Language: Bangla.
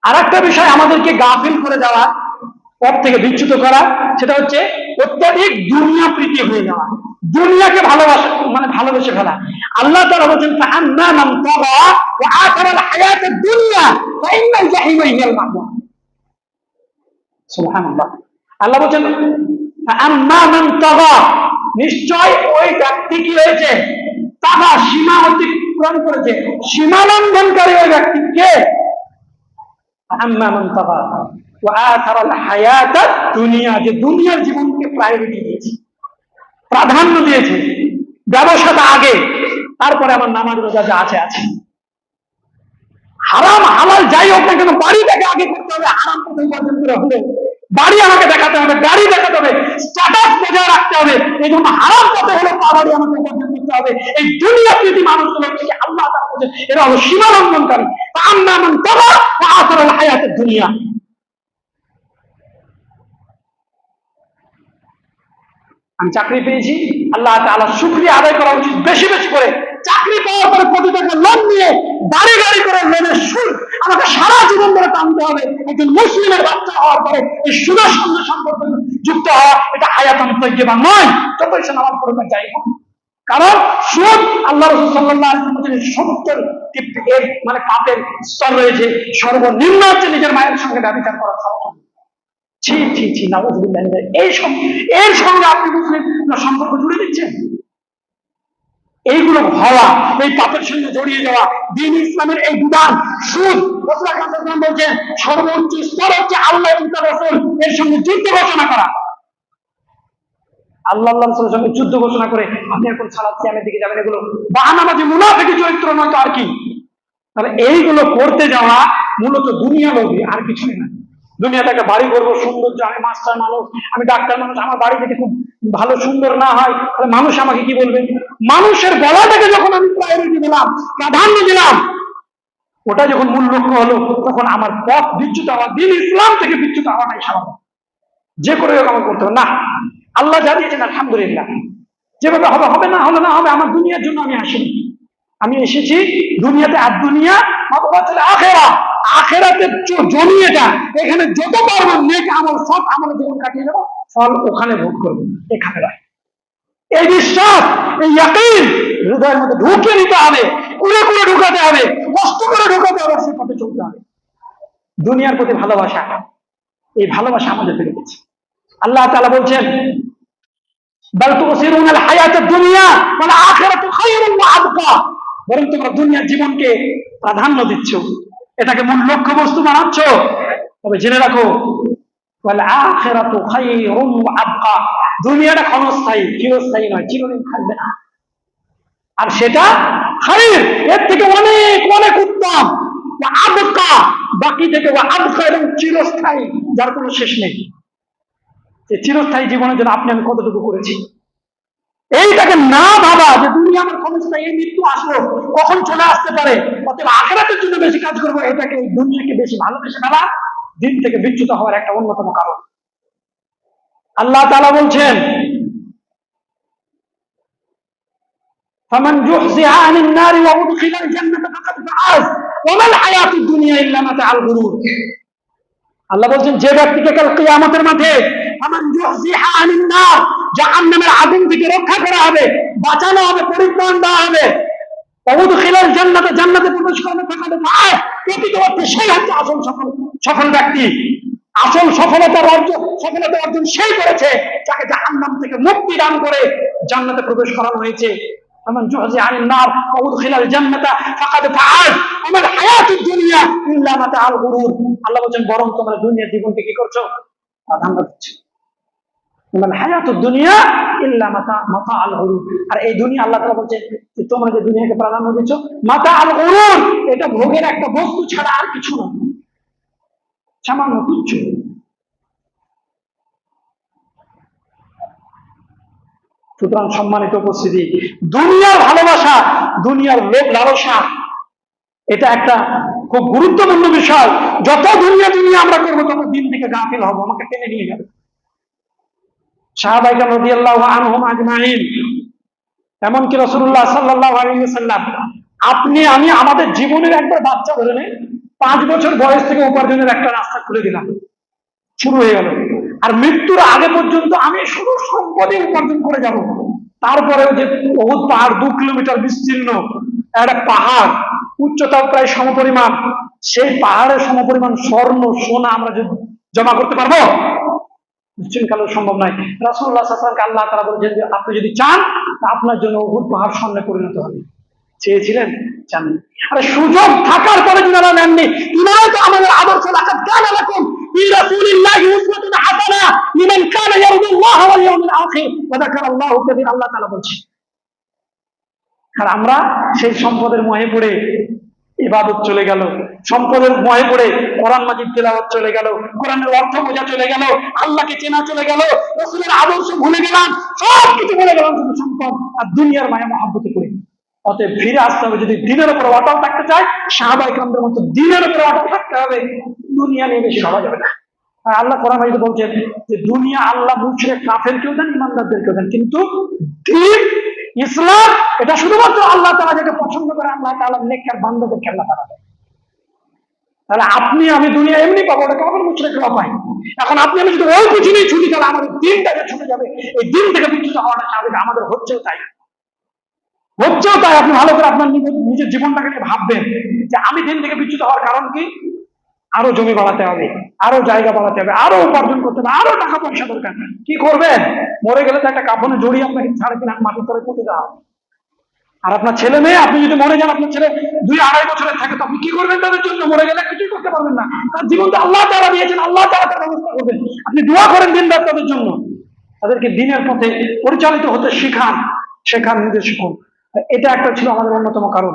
আর একটা বিষয় আমাদেরকে গাফিল করে যাওয়া, পথ থেকে বিচ্যুত করা, সেটা হচ্ছে অত্যাধিক দুনিয়া প্রীতি হয়ে যাওয়া, দুনিয়াকে ভালোবাসা, মানে ভালোবেসে ফেলা। আল্লাহ তাআলা বলেন ফাআম্মা মান তাগা ওয়া আথারা আল হায়াতাদ দুনিয়া ফাইন্নাল জাহিমা হিয়াল মা'ওয়া। সুবহানাল্লাহ। আল্লাহ বলেন ফাআম্মা মান তাগা, নিশ্চয় ওই ব্যক্তি কি হয়েছে, তাগা, সীমা অতিক্রম করেছে, সীমা লঙ্ঘনকারী ওই ব্যক্তি কে? ফাআম্মা মান তাগা ওয়া আথারা আল হায়াতাদ দুনিয়া, যে দুনিয়ার জীবনকে প্রায়োরিটি দিয়েছে, প্রাধান্য দিয়েছে, ব্যবসাটা আগে, তারপরে আমার নামাজ রোজা যা আছে আছে। হারাম হালাল যাই হোক না কেন বাড়িটাকে আগে করতে হবে, হারাম পথে উপার্জন করে হলে বাড়ি আমাকে দেখাতে হবে, গাড়ি দেখাতে হবে, স্ট্যাটাস বজায় রাখতে হবে, এই জন্য হারাম পথে হলে বাড়ি আমাকে উপার্জন করতে হবে। এই দুনিয়া প্রীতি মানুষগুলো থেকে আল্লাহ তাআলা বলেন এরা হলো সীমা লঙ্ঘনকারী। ফাআম্মা মান তাগা ওয়া আথারা আল হায়াতাদ দুনিয়া। আমি চাকরি পেয়েছি, আল্লাহ তাআলা শুকরিয়া আদায় করা উচিত বেশি বেশি করে। চাকরি পাওয়ার পরে কোটি টাকা লোন নিয়ে বাড়ি গাড়ি করে লোনের সুদ আমাকে সারা জীবন ধরে টানতে হবে। একজন মুসলিমের বাচ্চা হওয়ার পরে এই সুদের সঙ্গে সম্পর্ক যুক্ত হওয়া, এটা হায়াতান তাইয়্যিবা নয়, যতই সে নামাজ পড়বে যাই হোক। কারণ সুদ, আল্লাহ রাসূল সাল্লাল্লাহু আলাইহি ওয়াসাল্লাম বলেছেন 70 এর মানে পাপের স্তর রয়েছে। সর্বনিম্ন হচ্ছে নিজের মায়ের সঙ্গে ব্যভিচার করা। ছি ছি ছি, নাউযুবিল্লাহ। এর সঙ্গে আপনি মুসলিম সম্পর্ক জুড়ে দিচ্ছেন। এইগুলো হওয়া, এই পাপের সঙ্গে জড়িয়ে যাওয়া, দ্বীন ইসলামের এই বিধান সুদ, রাসূল সাল্লাল্লাহু আলাইহি ওয়াসাল্লাম বলেছেন সর্বোচ্চ স্তর হচ্ছে আল্লাহ এবং তার রাসূল এর সঙ্গে যুদ্ধ ঘোষণা করা। আল্লাহ রাসূলের সঙ্গে যুদ্ধ ঘোষণা করে আপনি এখন সালাত সিয়ামের দিকে যাবেন, এগুলো বাহানাবাজি মুনাফিকি চরিত্র নয় তো আর কি। তাহলে এইগুলো করতে যাওয়া মূলত দুনিয়া লোভী, আর কিছুই না। দুনিয়াটাকে বাড়ি করবো, সৌন্দর্য, আমি মাস্টার মানুষ, আমি ডাক্তার মানুষ, আমার বাড়ি যদি খুব ভালো সুন্দর না হয় তাহলে মানুষ আমাকে কি বলবে? মানুষের বলাটাকে যখন আমি প্রায়োরিটি দিলাম, প্রাধান্য দিলাম, ওটা যখন মূল লক্ষ্য হলো, তখন আমার পথ বিচ্যুত হওয়া, দ্বীন ইসলাম থেকে বিচ্যুত হওয়াটাই স্বাভাবিক। যে করে হোক আমার করতে হবে না। আল্লাহ যা দিয়েছেন আলহামদুলিল্লাহ, যেভাবে হবে হবে, না হলে না হবে। আমার দুনিয়ার জন্য আমি আসিনি, আমি এসেছি দুনিয়াতে। আর দুনিয়া আখেরা, আখেরাতে জমিয়েটা, এখানে যত পারবো নেক আমল সব আমার জীবন কাটিয়ে দেবো, ফল ওখানে ভোগ করবো, এখানে নয়। এই বিশ্বাস, এই ইয়াকিন হৃদয়ের মধ্যে ঢুকে নিতে হবে, কুড়ে কুড়ে ঢুকাতে হবে, কষ্ট করে ঢুকাতে হবে, সে পথে চলতে হবে। দুনিয়ার প্রতি ভালোবাসা, এই ভালোবাসা আমাদের বেড়ে গেছে। আল্লাহ তাআলা বলছেন বাল তুসিরুনাল হায়াতাদ দুনিয়া ওয়াল আখিরাতু খায়রুন ওয়া আবকা, বরং তোমরা দুনিয়ার জীবনকে প্রাধান্য দিচ্ছ, এটাকে মূল লক্ষ্য বস্তু বানাচ্ছ। তবে জেনে রাখো ওয়াল আখিরাতু খায়রুন ওয়া আবকা, দুনিয়াটা ক্ষণস্থায়ী, চিরস্থায়ী নয়, চিরদিন থাকবে না। আর সেটা খায়র, এর থেকে অনেক অনেক উত্তম। ওয়া আবকা, বাকি থেকে ওয়া আবকা, এবং চিরস্থায়ী, যার কোনো শেষ নেই। যে চিরস্থায়ী জীবনের জন্য আপনি আমি কতটুকু করেছি, এইটাকে না ভাবা যে দুনিয়া আমার ক্ষণস্থায়ী, এই মৃত্যু আসলো, কখন চলে আসতে পারে, অতএব আখিরাতের জন্য বেশি কাজ করবো, এটাকে এই দুনিয়াকে বেশি ভালোবেসে ফেলা দিন থেকে বিচ্যুত হওয়ার একটা অন্যতম কারণ। আল্লাহ তাআলা বলছেন ফামান যুহজিহা আনিন নারি ওয়া উদখিলাল জান্নাতা ফাকাদ ফাআজ ওয়া মাল হায়াতুদ দুনিয়া ইল্লা মাতাআল গুরুর। আল্লাহ বলছেন যে ব্যক্তিকে কাল কিয়ামতের মাঠে ফামান যুহজিহা আনিন নার, জাহান্নামের আগুন থেকে রক্ষা করা হবে, বাঁচানো হবে, পরিত্রাণ দেওয়া হবে, ওয়া উদখিলাল জান্নাতা, জান্নাতে প্রবেশ করানো, ফাকাদ ফাআজ, প্রকৃত অর্থে সেই হচ্ছে আসল সফল ব্যক্তি। আসল সফলতা অর্জন সেই করেছে যাকে জাহান্নাম থেকে মুক্তি দান করে জান্নাতে প্রবেশ করানো হয়েছে। ফামান যুহজিহা আনিন নার ওয়া উদখিলাল জান্নাতা ফাকাদ ফাআজ ওয়া মাল হায়াতুদ দুনিয়া ইল্লা মাতাআল গুরুর। আল্লাহ বলেন বরং তোমরা দুনিয়ার জীবনকে কি করছো? প্রাধান্য দিচ্ছ। মাল হায়াতুদ দুনিয়া ইল্লা মাতাআল গুরুর। আর এই দুনিয়া, আল্লাহ তাআলা বলেন যে তোমরা যে দুনিয়াকে প্রাধান্য দিচ্ছ, মাতাআল গুরুর, এটা ভোগের একটা বস্তু ছাড়া আর কিছু না, সামান্য তুচ্ছ। সুতরাং সম্মানিত উপস্থিতি, দুনিয়ার ভালোবাসা, দুনিয়ার লোভ লালসা, এটা একটা খুব গুরুত্বপূর্ণ বিষয়। যত দুনিয়া আমরা করবো তত দিন থেকে গাফিল হবো, আমাকে টেনে নিয়ে যাবে। সাহাবায়ে কেরাম রাদিয়াল্লাহু আনহুম আজমাইন, এমনকি রাসূলুল্লাহ সাল্লাল্লাহু আলাইহি ওয়াসাল্লাম, আপনি আমি আমাদের জীবনের একবার বাচ্চা ধরে নেন, 5 বছর বয়স থেকে উপার্জনের একটা রাস্তা খুলে দিলাম, শুরু হয়ে গেল। আর মৃত্যুর আগে পর্যন্ত আমি শুধু সম্পদে উপার্জন করে যাব। তারপরেও যে বহুত পাহাড় 2 কিলোমিটার বিস্তীর্ণ একটা পাহাড়, উচ্চতাও প্রায় সমপরিমাণ, সেই পাহাড়ের সমপরিমাণ স্বর্ণ সোনা আমরা জমা করতে পারবো? নিশ্চয়ই কালো সম্ভব নয়। রাসূলুল্লাহ সাল্লাল্লাহু আলাইহি ওয়াসাল্লাম আল্লাহ তাআলা বলেছেন যে আপনি যদি চান আপনার জন্য উহুদ পাহাড় স্বর্ণে পরিণত হবে। চেয়েছিলেন? চাননি। আরে সুযোগ থাকার পরে যারা নেননি, ইনারা তো আমাদের আদর্শ লাকাদ কানা লাকুম ফি রাসূলিল্লাহি উসওয়াতুন হাসানা লিমান কানা ইয়ারজুল্লাহ ওয়াল ইয়াউমিল আখির ওয়া যাকারাল্লাহু কাসীরা, আল্লাহ তাআলা বলছেন। আর আমরা সেই সম্পদের মোহে পড়ে ইবাদত চলে গেল, সম্পদের মোহে পড়ে কোরআন মাজিদ তেলাওয়াত চলে গেল, কোরআনের অর্থ বোঝা চলে গেল, আল্লাহকে চেনা চলে গেল, রাসূলের আদর্শ ভুলে গেলাম, সব কিছু ভুলে গেলাম শুধু সম্পদ আর দুনিয়ার মায়া মহব্বতে পড়ে। অতএব ফিরে আসতে হবে। যদি দিনের উপর অটল থাকতে চাই, সাহাবায়ে কেরামদের মতো দিনের উপর অটল থাকতে হবে, দুনিয়া নিয়ে বেশি ভাবা যাবে না। আর আল্লাহ কোরআন মাজিদে বলছেন যে দুনিয়া আল্লাহ মুশরিক কাফেরকেও দেন, ইমানদারদেরকেও দেন, কিন্তু দ্বীন ইসলাম এটা শুধুমাত্র আল্লাহ তাআলা যাকে পছন্দ করে আল্লাহ তাআলা নেককার বান্দাদেরকে আল্লাহ তাআলা দেন। তাহলে আপনি আমি দুনিয়া এমনি পাবো, ওটা কাফের মুশরিকরা পায়। এখন আপনি আমি যদি ওই কিছু নিয়ে ছুটি, তাহলে আমাদের দিনটাকে ছুটে যাবে, এই দিন থেকে বিচ্যুত হওয়াটা স্বাভাবিক। আমাদের হচ্ছেও তাই। আপনি ভালো করে আপনার নিজের জীবনটাকে নিয়ে ভাববেন যে আমি দিন থেকে বিচ্যুত হওয়ার কারণ কি? আরো জমি বাড়াতে হবে, আরো জায়গা বাড়াতে হবে, আরো উপার্জন করতে হবে, আরো টাকা পয়সা দরকার। কি করবেন? মরে গেলে তো একটা কাফনে জড়িয়ে আপনাকে 3.5 হাত মাটির তলে পুঁতে দেওয়া হবে। আর আপনার ছেলে মেয়ে, আপনি যদি মরে যান, আপনার ছেলে 2-2.5 বছরের থাকে, তো আপনি কি করবেন তাদের জন্য? মরে গেলে কিছুই করতে পারবেন না। তার জীবন তো আল্লাহ তাআলা দিয়েছেন, আল্লাহ তাআলা তার ব্যবস্থা করবেন। আপনি দোয়া করেন দিনরাত তাদের জন্য, তাদেরকে দিনের পথে পরিচালিত হতে শেখান, শেখান, নিজে শিখুন। এটা একটা ছিল আমাদের অন্যতম কারণ।